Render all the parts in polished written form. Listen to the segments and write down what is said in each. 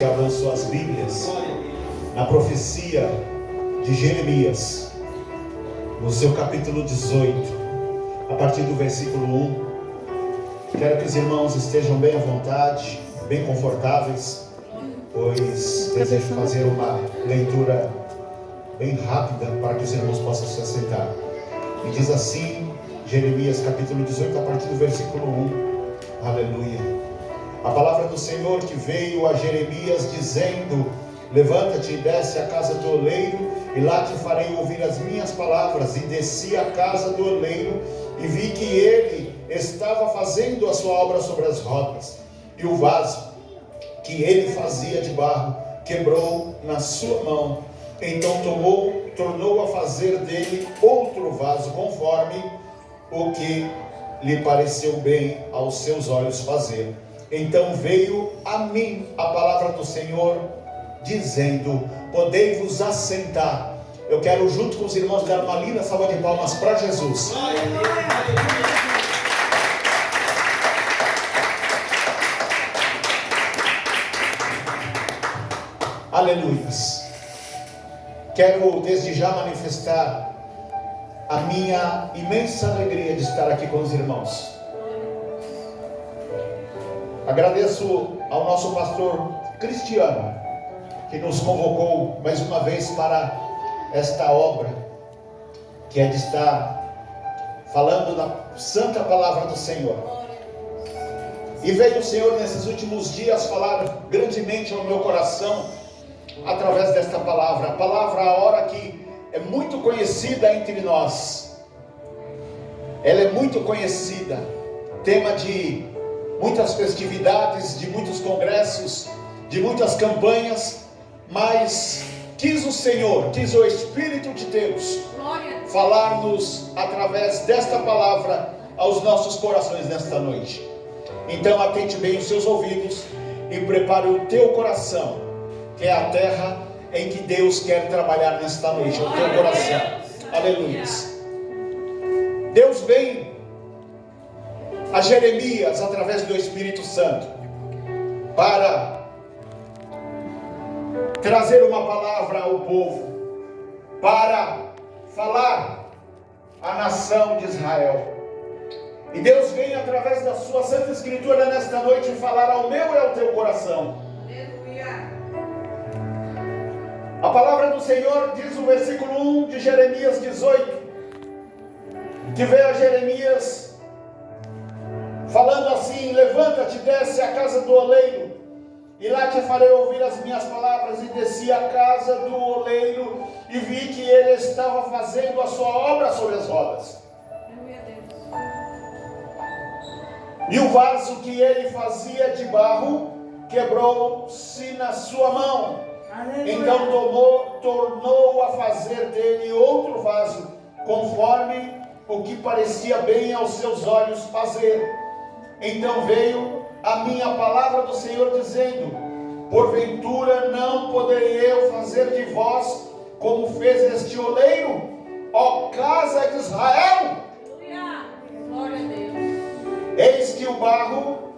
Abram suas Bíblias na profecia de Jeremias, no seu capítulo 18, a partir do versículo 1. Quero que os irmãos estejam bem à vontade, bem confortáveis, pois desejo fazer uma leitura bem rápida para que os irmãos possam se assentar. E diz assim, Jeremias capítulo 18, a partir do versículo 1. Aleluia. A palavra do Senhor que veio a Jeremias dizendo: levanta-te e desce à casa do oleiro, e lá te farei ouvir as minhas palavras. E desci à casa do oleiro, e vi que ele estava fazendo a sua obra sobre as rodas, e o vaso que ele fazia de barro quebrou na sua mão. Então tornou a fazer dele outro vaso, conforme o que lhe pareceu bem aos seus olhos fazer. Então veio a mim a palavra do Senhor, dizendo: podei-vos assentar. Eu quero, junto com os irmãos, dar uma linda salva de palmas para Jesus. Aleluias. Quero desde já manifestar a minha imensa alegria de estar aqui com os irmãos. Agradeço ao nosso pastor Cristiano, que nos convocou mais uma vez para esta obra, que é de estar falando da santa palavra do Senhor. E veio o Senhor nesses últimos dias falar grandemente ao meu coração, através desta palavra. A palavra, a hora que é muito conhecida entre nós. Ela é muito conhecida, tema de muitas festividades, de muitos congressos, de muitas campanhas, mas quis o Senhor, quis o Espírito de Deus falar-nos através desta palavra aos nossos corações nesta noite. Então atente bem os seus ouvidos e prepare o teu coração, que é a terra em que Deus quer trabalhar nesta noite, o teu coração. Aleluia. Deus vem a Jeremias através do Espírito Santo para trazer uma palavra ao povo, para falar à nação de Israel. E Deus vem através da sua Santa Escritura nesta noite falar ao meu e ao teu coração. Aleluia. A palavra do Senhor diz no versículo 1 de Jeremias 18, que veio a Jeremias falando assim: levanta-te, desce à casa do oleiro, e lá te farei ouvir as minhas palavras. E desci à casa do oleiro, e vi que ele estava fazendo a sua obra sobre as rodas. E o vaso que ele fazia de barro quebrou-se na sua mão. Então tornou a fazer dele outro vaso, conforme o que parecia bem aos seus olhos fazer. Então veio a minha palavra do Senhor dizendo: porventura não poderei eu fazer de vós como fez este oleiro, ó casa de Israel? Glória a Deus. Eis que o barro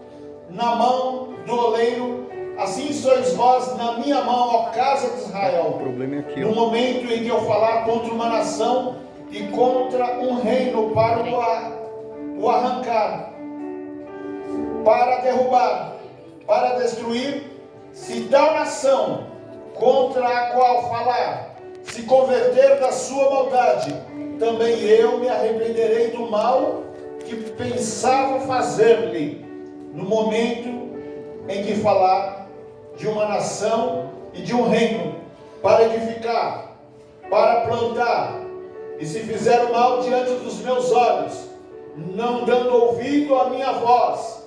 na mão do oleiro, assim sois vós na minha mão, ó casa de Israel. O problema é aqui, no momento em que eu falar contra uma nação e contra um reino para o arrancar, para derrubar, para destruir, se tal nação contra a qual falar se converter da sua maldade, também eu me arrependerei do mal que pensava fazer-lhe, no momento em que falar de uma nação e de um reino, para edificar, para plantar, e se fizer o mal diante dos meus olhos, não dando ouvido à minha voz,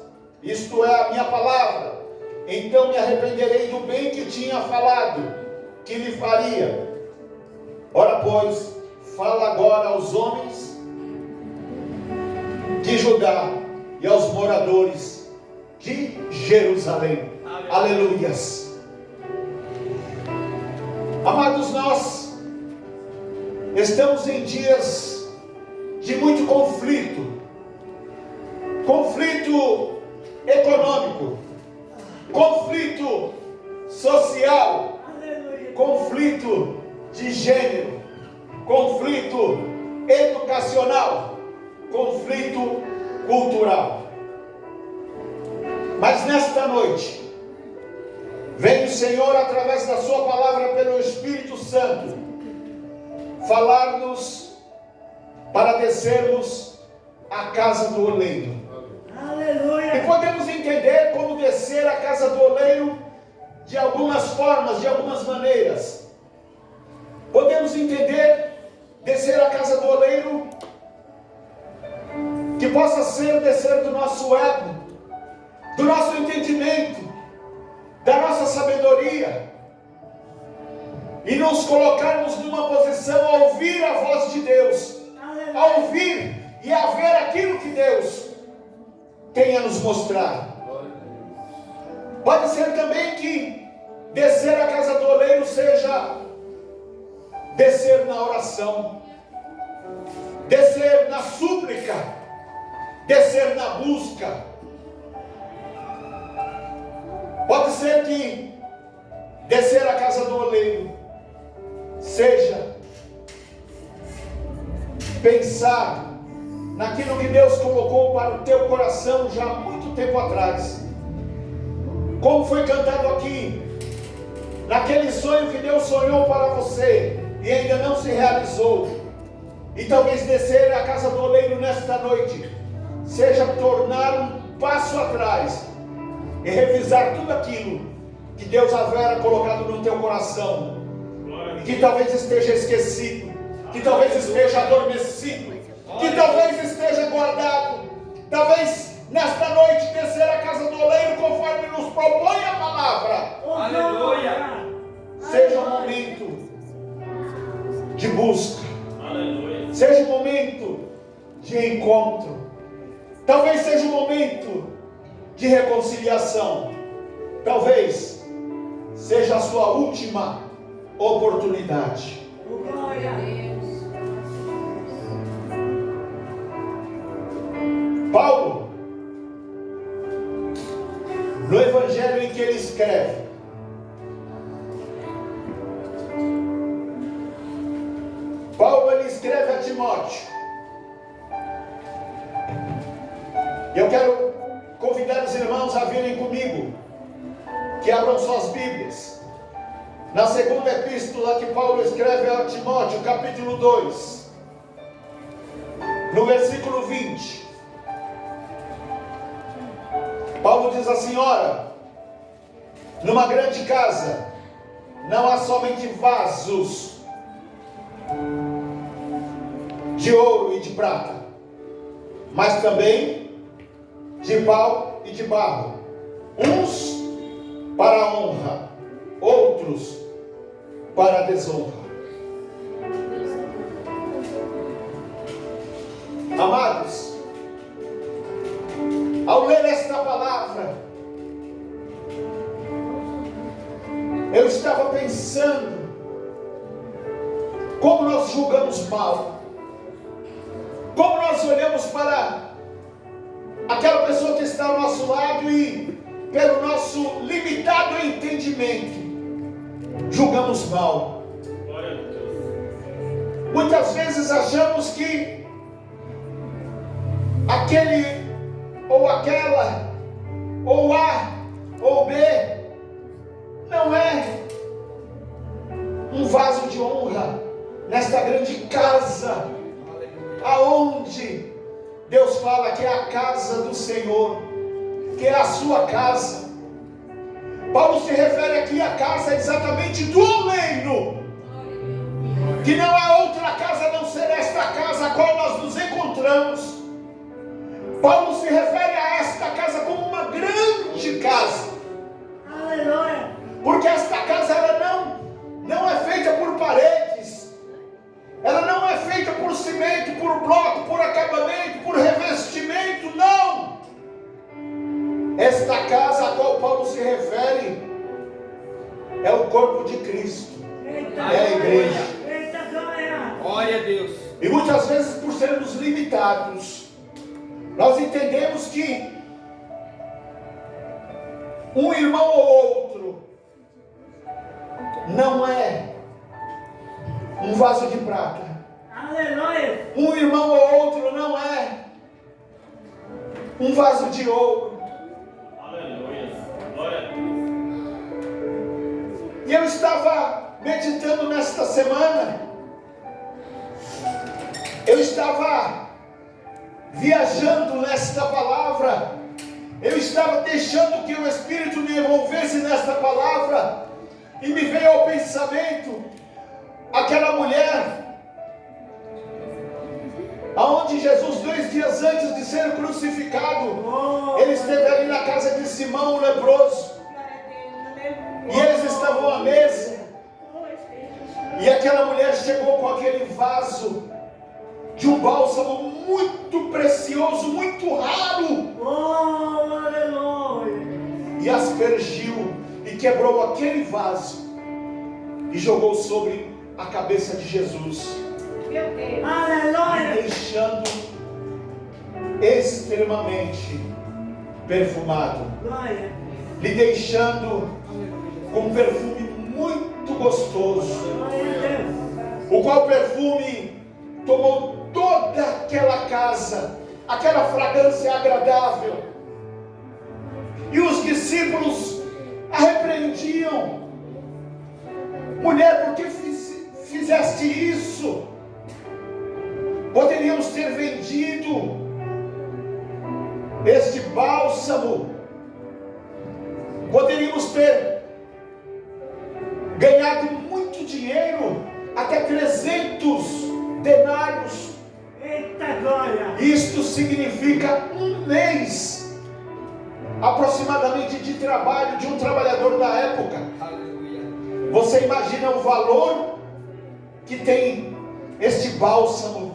isto é, a minha palavra, então me arrependerei do bem que tinha falado, que lhe faria. Ora, pois, fala agora aos homens de Judá e aos moradores de Jerusalém. Aleluias. Amados, nós estamos em dias de muito conflito econômico, conflito social, conflito de gênero, conflito educacional, conflito cultural. Mas nesta noite, vem o Senhor através da sua palavra pelo Espírito Santo, falar-nos para descermos à casa do oleiro. Aleluia. E podemos entender como descer à casa do oleiro de algumas formas, de algumas maneiras. Podemos entender descer à casa do oleiro que possa ser descer do nosso ego, do nosso entendimento, da nossa sabedoria, e nos colocarmos numa posição a ouvir a voz de Deus, a ouvir e a ver aquilo que Deus tem a nos mostrar. Pode ser também que descer à casa do oleiro seja descer na oração, descer na súplica, descer na busca. Pode ser que descer à casa do oleiro seja pensar naquilo que Deus colocou para o teu coração já há muito tempo atrás. Como foi cantado aqui, naquele sonho que Deus sonhou para você e ainda não se realizou. E talvez descer à casa do oleiro nesta noite seja tornar um passo atrás e revisar tudo aquilo que Deus havera colocado no teu coração, que talvez esteja esquecido, que talvez esteja adormecido, que talvez esteja guardado. Talvez nesta noite descer à casa do oleiro conforme nos propõe a palavra. Aleluia. Seja um momento de busca. Aleluia. Seja um momento de encontro. Talvez seja um momento de reconciliação. Talvez seja a sua última oportunidade. Glória a Deus. Paulo, no evangelho em que ele escreve, ele escreve a Timóteo. E eu quero convidar os irmãos a virem comigo, que abram suas Bíblias na segunda epístola que Paulo escreve a Timóteo, capítulo 2, no versículo 20. Paulo diz assim: ora, numa grande casa não há somente vasos de ouro e de prata, mas também de pau e de barro, uns para a honra, outros para a desonra. Amados, ao ler esta palavra, eu estava pensando como nós julgamos mal, como nós olhamos para aquela pessoa que está ao nosso lado e, pelo nosso limitado entendimento, julgamos mal. Muitas vezes achamos que aquele ou aquela, ou A ou B, não é um vaso de honra nesta grande casa, aonde Deus fala que é a casa do Senhor, que é a sua casa. Paulo se refere aqui à casa exatamente do oleiro, que não há outra casa a não ser esta casa a qual nós nos encontramos. Paulo se refere a esta casa como uma grande casa. Aleluia. Porque esta casa ela não é feita por paredes, ela não é feita por cimento, por bloco, por acabamento, por revestimento, não. Esta casa a qual Paulo se refere é o corpo de Cristo, é a igreja. Glória a Deus. E muitas vezes, por sermos limitados, nós entendemos que um irmão ou outro não é um vaso de prata. Aleluia. Um irmão ou outro não é um vaso de ouro. Aleluia. Glória a Deus. E eu estava meditando nesta semana. Eu estava viajando nesta palavra. Eu estava deixando que o Espírito me envolvesse nesta palavra. E me veio ao pensamento aquela mulher aonde Jesus, 2 dias antes de ser crucificado, ele esteve ali na casa de Simão o leproso, e eles estavam à mesa, e aquela mulher chegou com aquele vaso de um bálsamo muito precioso, muito raro, e aspergiu e quebrou aquele vaso e jogou sobre a cabeça de Jesus, Aleluia. deixando extremamente perfumado, Glória. lhe deixando com um perfume muito gostoso, Glória a Deus. o qual perfume tomou toda aquela casa, aquela fragrância agradável, e os discípulos a repreendiam: mulher, por que fizeste isso? Poderíamos ter vendido este bálsamo, poderíamos ter ganhado muito dinheiro, até 300 denários. Eita glória. Isto significa um mês aproximadamente de trabalho de um trabalhador da época. Você imagina o valor que tem este bálsamo?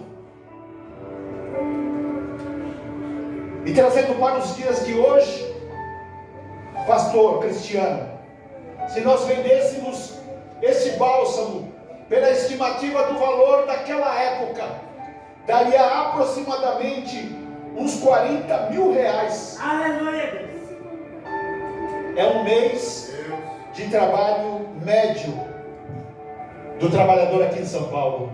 E trazendo para os dias de hoje, pastor Cristiano, se nós vendêssemos este bálsamo pela estimativa do valor daquela época, daria aproximadamente uns 40 mil reais. Aleluia. É um mês de trabalho médio do trabalhador aqui em São Paulo.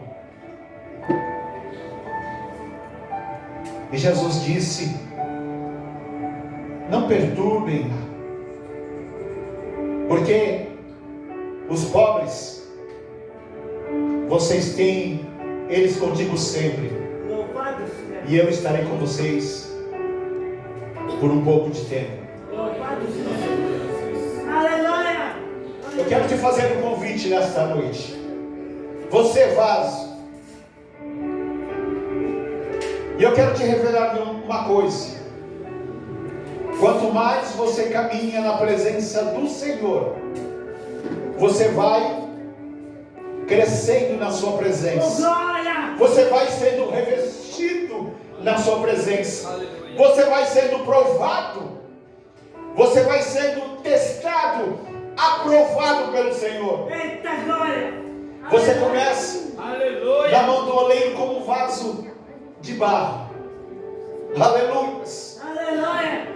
E Jesus disse: não perturbem-na, porque os pobres, vocês têm eles contigo sempre, Louvado seja. e eu estarei com vocês por um pouco de tempo. Louvado seja. Aleluia. Eu quero te fazer um convite nesta noite. Você vaso, e eu quero te revelar uma coisa: quanto mais você caminha na presença do Senhor, você vai crescendo na sua presença, Glória. você vai sendo revestido na sua presença, você vai sendo provado, você vai sendo testado, aprovado pelo Senhor. Eita glória. Você começa Aleluia. na mão do oleiro como um vaso de barro. Aleluia. Aleluia.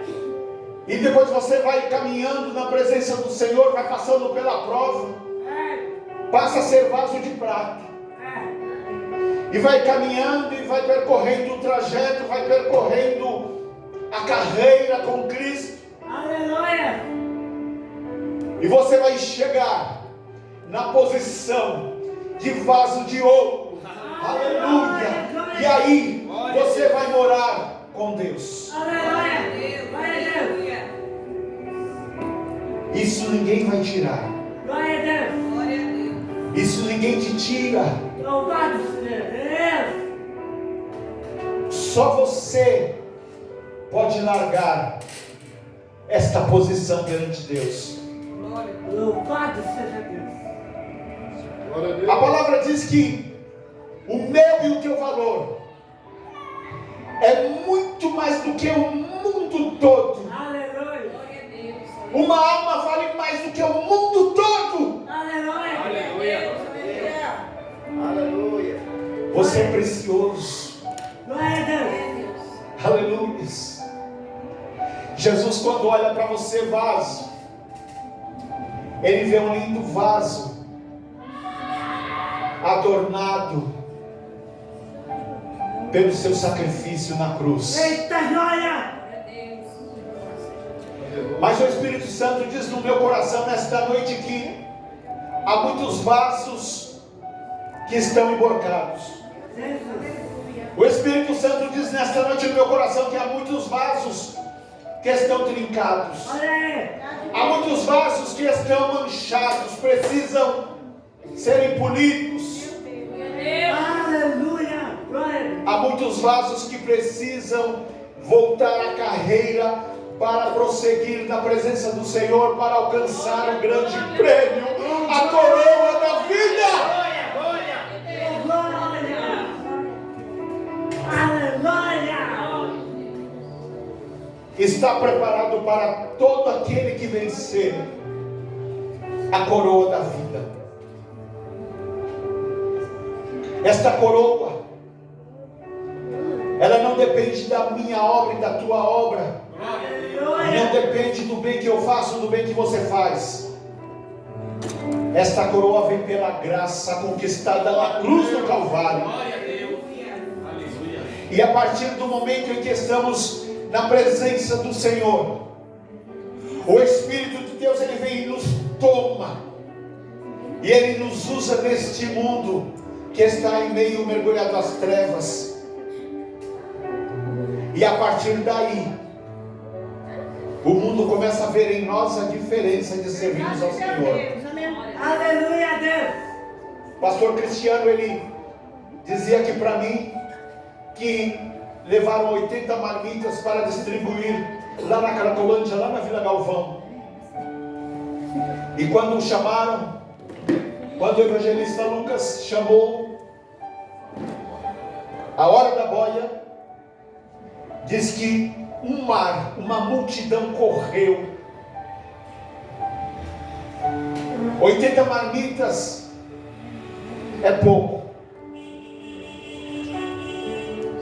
E depois você vai caminhando na presença do Senhor, vai passando pela prova, passa a ser vaso de prata, e vai caminhando e vai percorrendo o trajeto, vai percorrendo a carreira com Cristo. Aleluia. E você vai chegar na posição de vaso de ouro. Aleluia. E aí você vai morar com Deus. Aleluia. Glória a Deus. Isso ninguém vai tirar. Glória a Deus. Isso ninguém te tira. Louvado seja Deus. Só você pode largar esta posição perante Deus. Louvado seja Deus. A palavra diz que o meu e o teu valor é muito mais do que o mundo todo. Aleluia. Uma alma vale mais do que o mundo todo. Aleluia. Aleluia. Você é precioso. Glória a Deus. Aleluia. Jesus, quando olha para você, vaso, ele vê um lindo vaso adornado pelo seu sacrifício na cruz. Eita glória! Mas o Espírito Santo diz no meu coração nesta noite que há muitos vasos que estão emborcados. O Espírito Santo diz nesta noite no meu coração que há muitos vasos que estão trincados. Há muitos vasos que estão manchados, precisam serem polidos. Aleluia! Glória! Há muitos vasos que precisam voltar à carreira para prosseguir na presença do Senhor, para alcançar o grande prêmio, a coroa da vida. Glória! Aleluia! Está preparado para todo aquele que vencer a coroa da vida. Esta coroa, ela não depende da minha obra e da tua obra. Não depende do bem que eu faço ou do bem que você faz. Esta coroa vem pela graça conquistada na cruz do Calvário. E a partir do momento em que estamos na presença do Senhor, o Espírito de Deus, ele vem e nos toma, e ele nos usa neste mundo que está em meio mergulhado às trevas. E a partir daí, o mundo começa a ver em nós a diferença de servirmos ao Senhor. Aleluia, Deus! Pastor Cristiano, ele dizia aqui para mim que levaram 80 marmitas para distribuir lá na Cracolândia, lá na Vila Galvão. E quando o chamaram, quando o evangelista Lucas chamou a hora da boia, diz que um mar, uma multidão correu. 80 marmitas é pouco,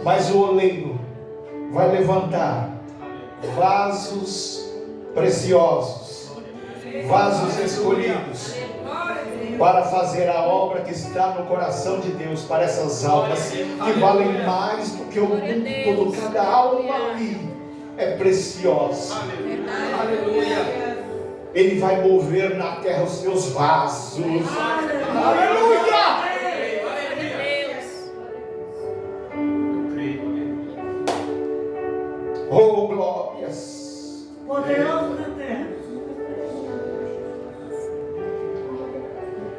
mas o oleiro vai levantar vasos preciosos, vasos escolhidos para fazer a obra que está no coração de Deus para essas almas que valem mais do que o mundo todo. Cada alma ali é preciosa. Aleluia. Ele vai mover na terra os seus vasos. Aleluia. Oh, glórias. Poderoso na terra.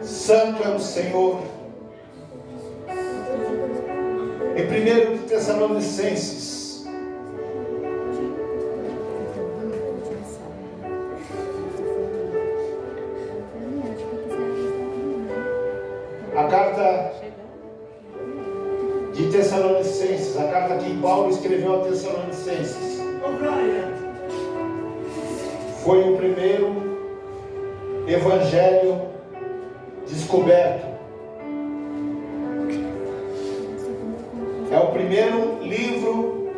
Santo é o Senhor. Em 1 Tessalonicenses, a carta de Tessalonicenses, a carta que Paulo escreveu a Tessalonicenses, Oh, glória! foi o primeiro evangelho descoberto. É o primeiro livro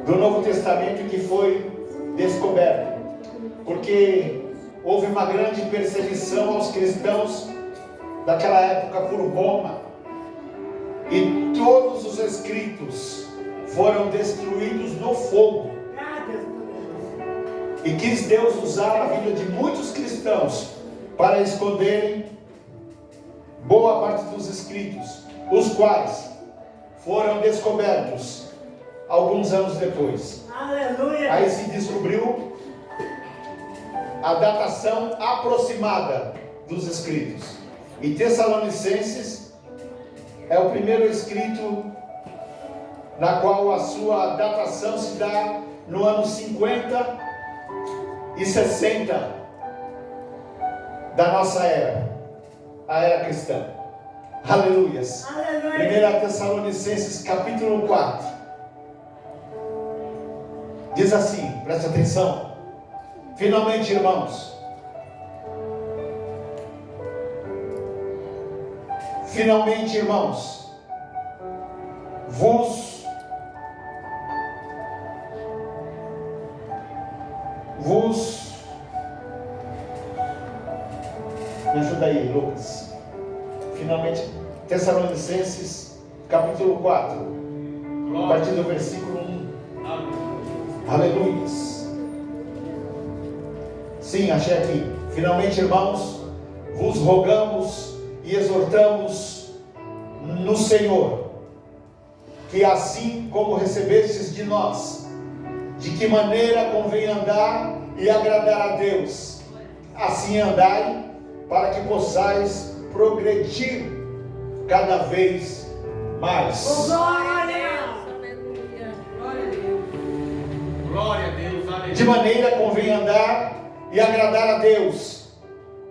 do Novo Testamento que foi descoberto, porque houve uma grande perseguição aos cristãos daquela época por Roma, e todos os escritos foram destruídos no fogo. E quis Deus usar a vida de muitos cristãos para esconderem boa parte dos escritos, os quais foram descobertos alguns anos depois. Aleluia! Aí se descobriu a datação aproximada dos escritos. E Tessalonicenses é o primeiro escrito na qual a sua datação se dá no ano 50 e 60 da nossa era, a era cristã. Aleluias. Aleluia! 1 Tessalonicenses capítulo 4 diz assim, preste atenção: finalmente, irmãos, vos me ajuda aí, Lucas. finalmente, Tessalonicenses, capítulo 4, a partir do versículo 1. Aleluia. Sim, achei aqui. Finalmente, irmãos, vos rogamos e exortamos no Senhor, que assim como recebestes de nós, de que maneira convém andar e agradar a Deus, assim andai, para que possais progredir cada vez mais. Glória a Deus. Glória a Deus, aleluia. De maneira convém andar e agradar a Deus,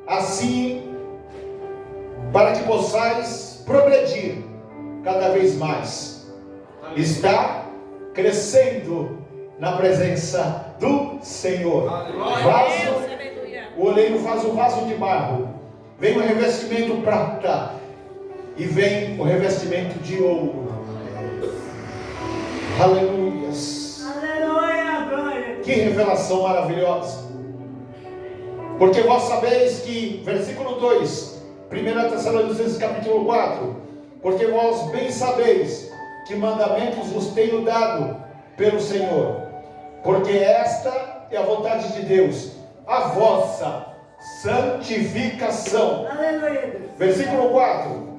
assim, para que possais progredir cada vez mais. Está crescendo na presença do Senhor. O oleiro faz o vaso de barro, vem o revestimento prata e vem o revestimento de ouro. Aleluias. Aleluia, glória. Que revelação maravilhosa. Porque vós sabeis que, versículo 2, 1 Tessalonicenses capítulo 4, porque vós bem sabeis que mandamentos vos tenho dado pelo Senhor, porque esta é a vontade de Deus, a vossa santificação. Aleluia. Versículo 4,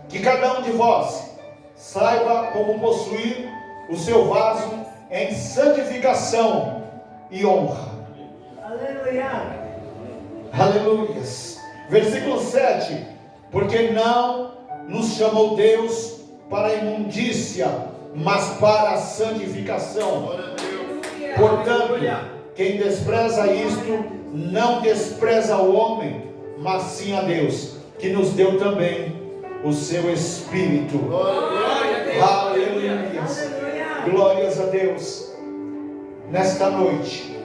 que cada um de vós saiba como possuir o seu vaso em santificação e honra. Aleluia. Aleluias. Versículo 7, porque não nos chamou Deus para a imundícia, mas para a santificação. Portanto, quem despreza isto, não despreza o homem, mas sim a Deus, que nos deu também o seu Espírito. Aleluia. Glórias a Deus. Nesta noite,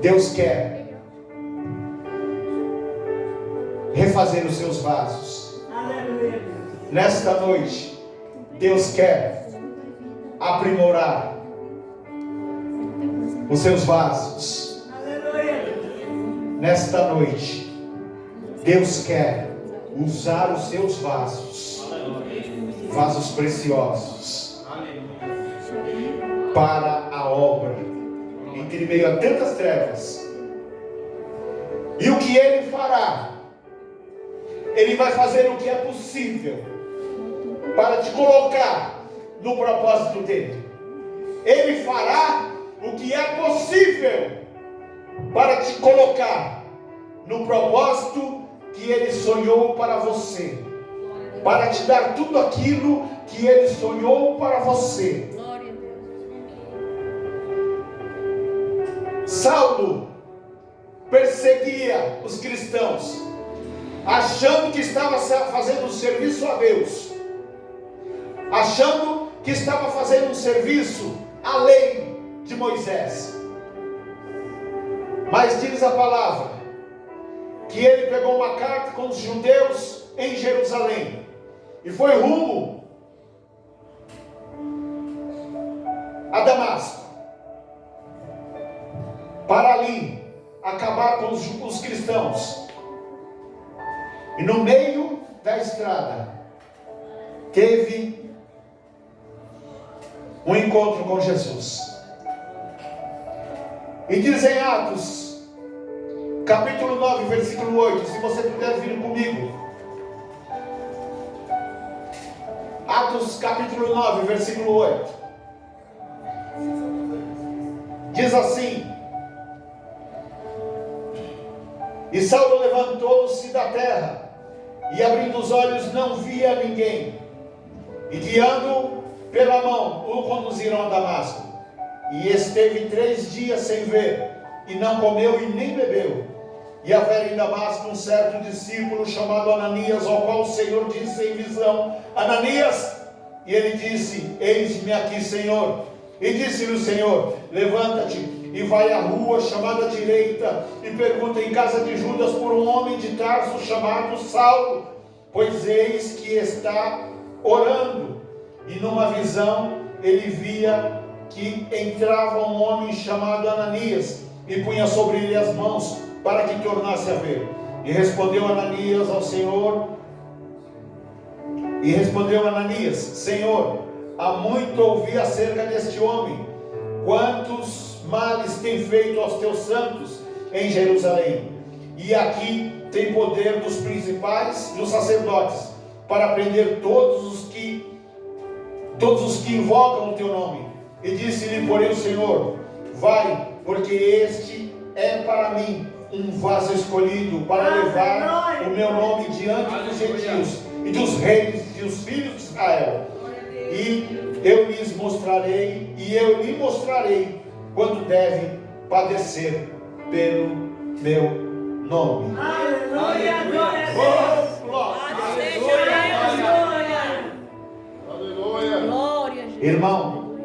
Deus quer refazer os seus vasos. Aleluia. Nesta noite, Deus quer aprimorar os seus vasos. Aleluia. Nesta noite, Deus quer usar os seus vasos, vasos preciosos, para a obra, entre meio a tantas trevas. E o que Ele fará? Ele vai fazer o que é possível para te colocar no propósito dele. Ele fará o que é possível para te colocar no propósito que Ele sonhou para você, para te dar tudo aquilo que Ele sonhou para você. Saulo perseguia os cristãos, achando que estava fazendo um serviço a Deus, achando que estava fazendo um serviço além de Moisés. Mas diz a palavra que ele pegou uma carta com os judeus em Jerusalém e foi rumo a Damasco, para ali acabar com os cristãos. E no meio da estrada teve um encontro com Jesus. E diz em Atos capítulo 9, versículo 8, se você puder vir comigo. Atos capítulo 9, versículo 8. Diz assim: e Saulo levantou-se da terra, e abrindo os olhos não via ninguém, e guiando pela mão o conduziram a Damasco. E esteve 3 dias sem ver, e não comeu e nem bebeu. E havia em Damasco um certo discípulo chamado Ananias, ao qual o Senhor disse em visão: Ananias. E ele disse: eis-me aqui, Senhor. E disse-lhe o Senhor: levanta-te e vai à rua chamada direita, e pergunta em casa de Judas por um homem de Tarso chamado Saulo, pois eis que está orando. E numa visão ele via que entrava um homem chamado Ananias, e punha sobre ele as mãos para que tornasse a ver. E respondeu Ananias ao Senhor. E respondeu Ananias: Senhor, há muito ouvi acerca deste homem, quantos males tem feito aos teus santos em Jerusalém. E aqui tem poder dos principais e dos sacerdotes para prender todos os que invocam o teu nome. E disse-lhe, porém, o Senhor: vai, porque este é para mim um vaso escolhido para levar o meu nome diante dos gentios e dos reis e dos filhos de Israel. E eu lhe mostrarei quanto deve padecer pelo meu nome. Aleluia, glória a Deus. Oh, glória. Aleluia. Glória, Jesus. Irmão,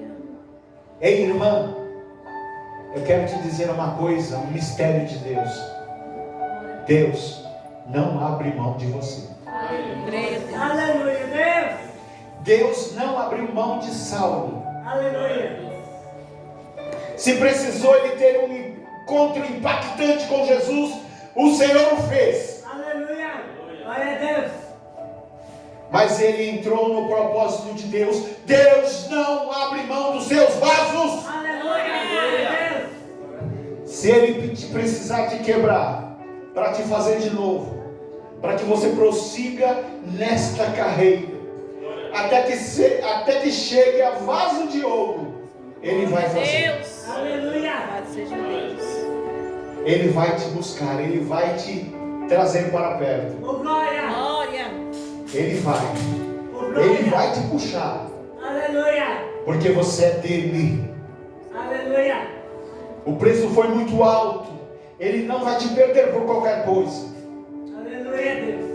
ei, irmã, eu quero te dizer uma coisa, um mistério de Deus. Deus não abre mão de você. Aleluia, Deus. Deus não abriu mão de Saulo. Aleluia. Se precisou ele ter um encontro impactante com Jesus, o Senhor o fez. Aleluia. Glória a Deus. Mas ele entrou no propósito de Deus. Deus não abre mão dos seus vasos. Aleluia. Glória a Deus. Se ele precisar te quebrar, para te fazer de novo, para que você prossiga nesta carreira, até que chegue a vaso de ouro, ele vai fazer. Deus. Aleluia. Louvado seja Deus. Ele vai te buscar, ele vai te trazer para perto. Oh, glória. Glória. Ele vai. Oh, glória. Ele vai te puxar, Aleluia. porque você é dele. Aleluia. O preço foi muito alto. Ele não vai te perder por qualquer coisa. Aleluia, Deus.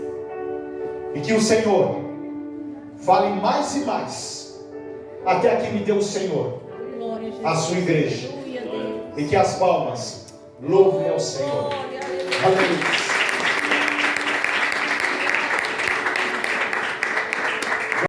E que o Senhor fale mais e mais. Até aqui me deu o Senhor, Glória a Jesus. a sua igreja. Aleluia, Deus. E que as palmas louvem ao Senhor. Glória, aleluia. Aleluia.